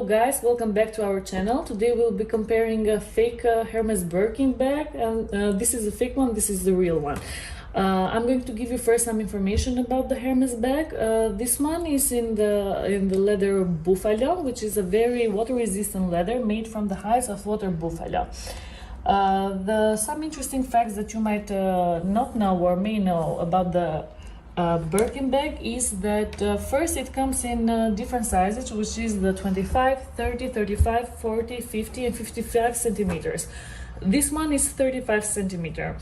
guys, welcome back to our channel. Today we'll be comparing a fake Hermes Birkin bag, and this is a fake one, this is the real one. I'm going to give you first some information about the Hermes bag. This one is in the leather buffalo, which is a very water-resistant leather made from the hides of water buffalo. Some interesting facts that you might not know or may know about the Birkin bag is that first it comes in different sizes, which is the 25, 30, 35, 40, 50 and 55 centimeters. This one is 35 centimeter.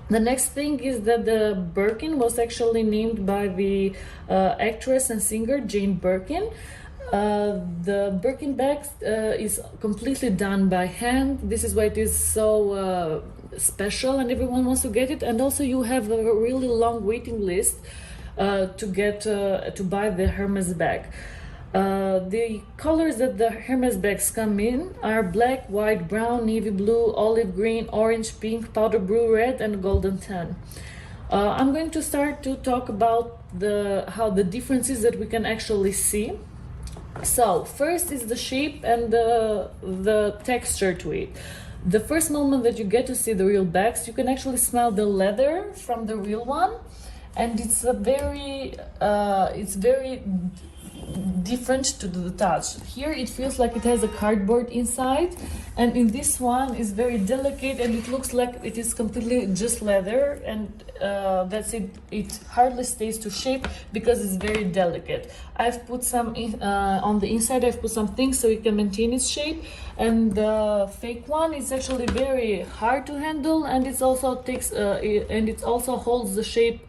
The next thing is that the Birkin was actually named by the actress and singer Jane Birkin. The Birkin bag is completely done by hand. This is why it is so special and everyone wants to get it. And also you have a really long waiting list to buy the Hermes bag. The colors that the Hermes bags come in are black, white, brown, navy blue, olive green, orange, pink, powder blue, red and golden tan. I'm going to start to talk about how the differences that we can actually see. So first is the shape and the texture to it. The first moment that you get to see the real bags, you can actually smell the leather from the real one, and it's very different to the touch. Here it feels like it has a cardboard inside, and in this one is very delicate and it looks like it is completely just leather, and that's it. It hardly stays to shape because it's very delicate. I've put some on the inside. I've put some things so it can maintain its shape, and the fake one is actually very hard to handle, and it also holds the shape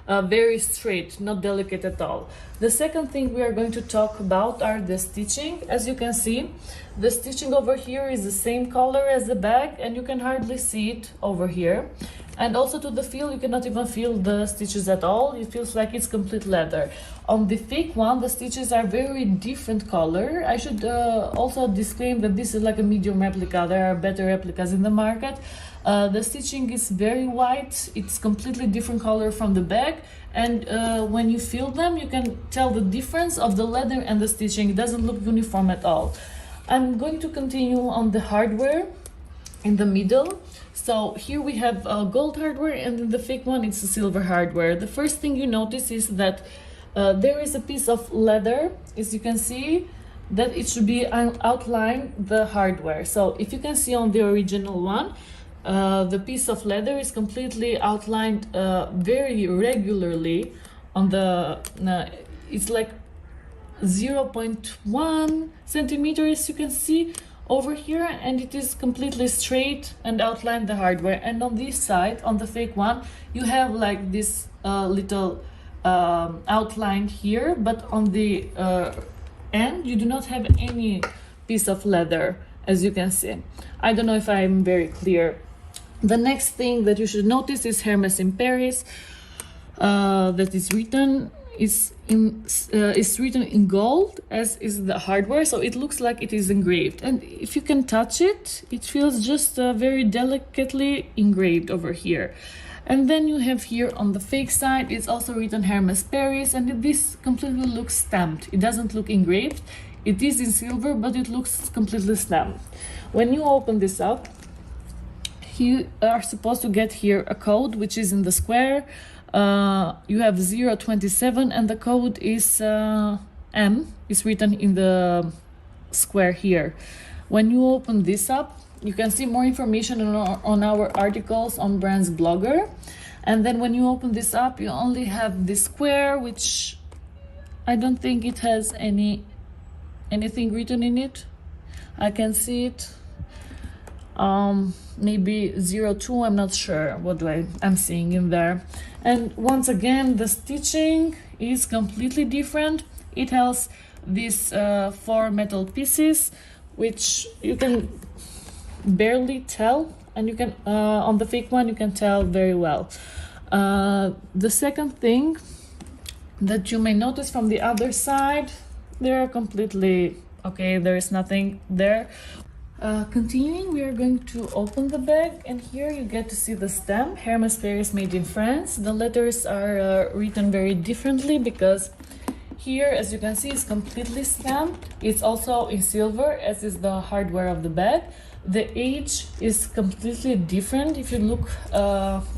very straight, not delicate at all. The second thing we are going to talk about are the stitching. As you can see, the stitching over here is the same color as the bag, and you can hardly see it over here. And also to the feel, you cannot even feel the stitches at all. It feels like it's complete leather. On the fake one, the stitches are very different color. I should also disclaim that this is like a medium replica. There are better replicas in the market. The stitching is very white. It's completely different color from the bag, and when you feel them, you can tell the difference of the leather and the stitching. It doesn't look uniform at all. I'm going to continue on the hardware in the middle. So here we have gold hardware, and in the fake one it's a silver hardware. The first thing you notice is that there is a piece of leather, as you can see, that it should be outline the hardware. So if you can see on the original one, the piece of leather is completely outlined very regularly on the it's like 0.1 centimeters, you can see over here, and it is completely straight and outlined the hardware. And on this side, on the fake one, you have like this little outline here, but on the end you do not have any piece of leather, as you can see. I don't know if I'm very clear. The next thing that you should notice is Hermes in Paris. That is written written in gold, as is the hardware, so it looks like it is engraved. And if you can touch it, it feels just very delicately engraved over here. And then you have here on the fake side, it's also written Hermes Paris, and this completely looks stamped. It doesn't look engraved. It is in silver, but it looks completely stamped. When you open this up, you are supposed to get here a code, which is in the square. You have 027, and the code is M. It's written in the square here. When you open this up, you can see more information on our articles on Brands Blogger. And then when you open this up, you only have this square, which I don't think it has anything written in it. I can see it. Maybe 02, I'm not sure what I'm seeing in there. And once again, the stitching is completely different. It has these 4 metal pieces, which you can barely tell, and you can on the fake one you can tell very well. The second thing that you may notice from the other side, they are completely okay. There is nothing there. Continuing, we are going to open the bag, and here you get to see the stamp, Hermes Paris made in France. The letters are written very differently because Here, as you can see, is completely stamped. It's also in silver, as is the hardware of the bag. The age is completely different if you look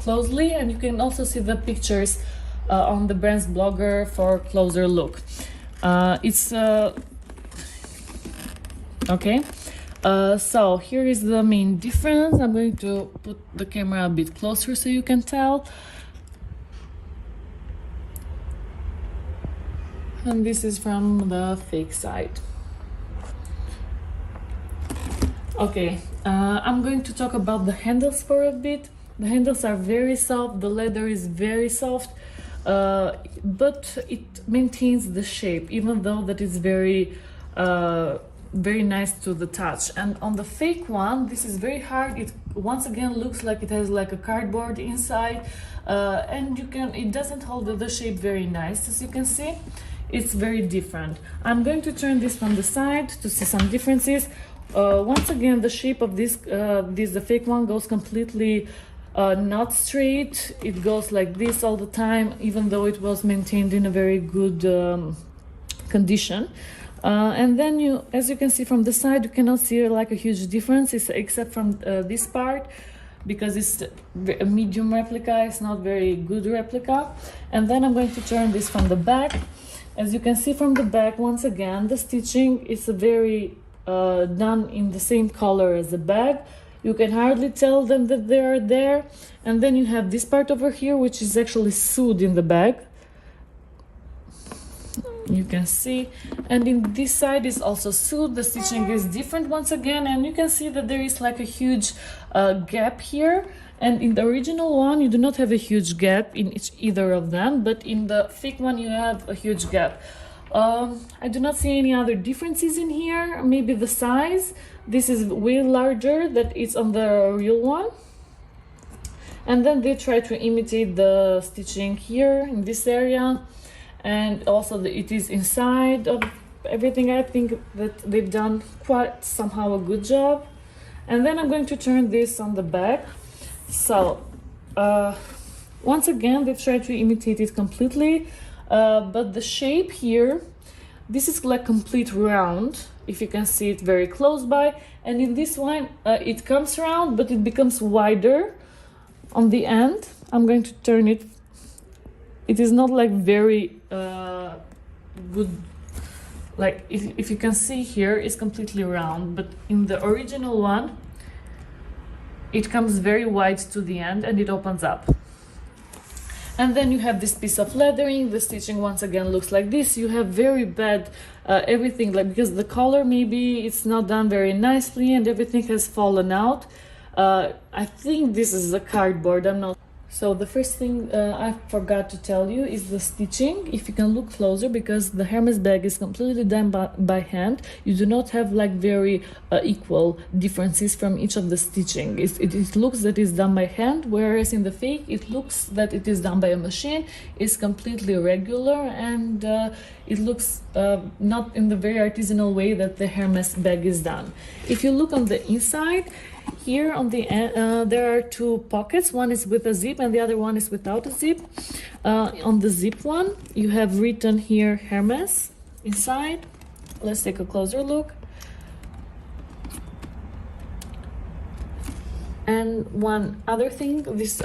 closely, and you can also see the pictures on the brand's blogger for a closer look. Okay. So here is the main difference. I'm going to put the camera a bit closer so you can tell. And this is from the fake side. Okay, I'm going to talk about the handles for a bit. The handles are very soft, the leather is very soft, but it maintains the shape, even though that is very nice to the touch. And on the fake one, this is very hard. It once again looks like it has like a cardboard inside, and it doesn't hold the shape very nice, as you can see. It's very different. I'm going to turn this from the side to see some differences. Once again, the shape of the fake one goes completely not straight. It goes like this all the time, even though it was maintained in a very good condition. And then as you can see from the side, you cannot see like a huge difference, except from this part, because it's a medium replica. It's not very good replica. And then I'm going to turn this from the back. As you can see from the back, once again, the stitching is very done in the same color as the bag. You can hardly tell them that they are there. And then you have this part over here, which is actually sewed in the bag. You can see. And in this side is also sewed. The stitching is different once again. And you can see that there is like a huge gap here. And in the original one, you do not have a huge gap in either of them, but in the fake one, you have a huge gap. I do not see any other differences in here. Maybe the size. This is way larger than it's on the real one. And then they try to imitate the stitching here in this area. And also it is inside of everything. I think that they've done quite somehow a good job. And then I'm going to turn this on the back. So once again, they've tried to imitate it completely, but the shape here, this is like complete round, if you can see it very close by. And in this one, it comes round, but it becomes wider on the end. I'm going to turn it. It is not like very good. Like if you can see here, it's completely round, but in the original one, it comes very wide to the end and it opens up. And then you have this piece of leathering. The stitching once again looks like this. You have very bad everything, like because the color maybe it's not done very nicely and everything has fallen out. I think this is a cardboard. I'm not. So the first thing I forgot to tell you is the stitching. If you can look closer, because the Hermes bag is completely done by hand, you do not have like very equal differences from each of the stitching. It looks that it's done by hand, whereas in the fake it looks that it is done by a machine. It's completely regular, and it looks not in the very artisanal way that the Hermes bag is done. If you look on the inside, here on the end, there are two pockets. One is with a zip and the other one is without a zip. On the zip one, you have written here Hermes inside. Let's take a closer look. And one other thing, this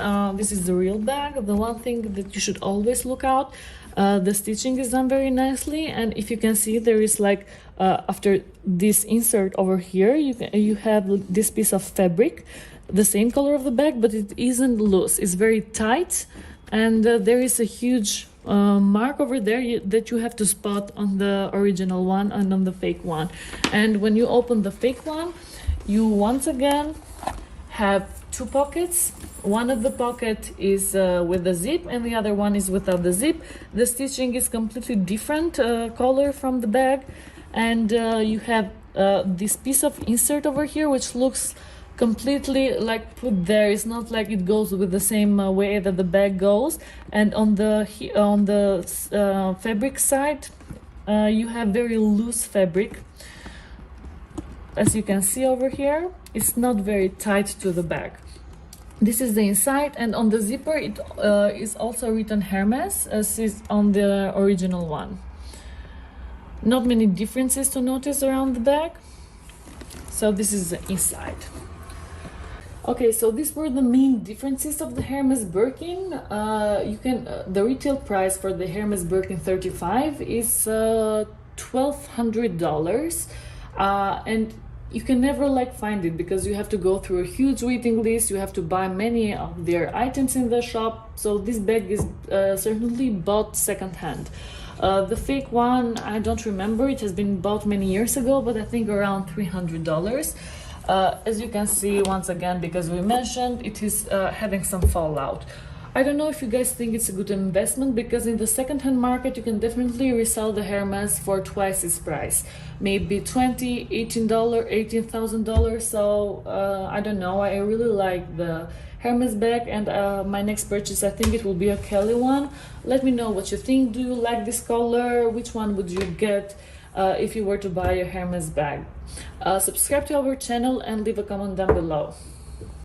is the real bag. The one thing that you should always look out, the stitching is done very nicely, and if you can see, there is like after this insert over here, you have this piece of fabric, the same color of the bag, but it isn't loose. It's very tight, and there is a huge mark over there that you have to spot on the original one and on the fake one. And when you open the fake one, you once again have two pockets. One of the pocket is with the zip and the other one is without the zip. The stitching is completely different color from the bag, and you have this piece of insert over here which looks completely like put there. It's not like it goes with the same way that the bag goes. And on the fabric side, you have very loose fabric. As you can see over here, it's not very tight to the bag. This is the inside, and on the zipper it is also written Hermes, as is on the original one. Not many differences to notice around the bag. So this is the inside. Okay, so these were the main differences of the Hermes Birkin. The retail price for the Hermes Birkin 35 is $1,200, and you can never like find it because you have to go through a huge waiting list. You have to buy many of their items in the shop. So this bag is certainly bought secondhand. The fake one, I don't remember. It has been bought many years ago, but I think around $300. As you can see, once again, because we mentioned, it is having some fallout. I don't know if you guys think it's a good investment, because in the second-hand market you can definitely resell the Hermes for twice its price, maybe $20, $18,000. So I don't know. I really like the Hermes bag, and my next purchase, I think it will be a Kelly one. Let me know what you think. Do you like this color? Which one would you get if you were to buy a Hermes bag? Subscribe to our channel and leave a comment down below.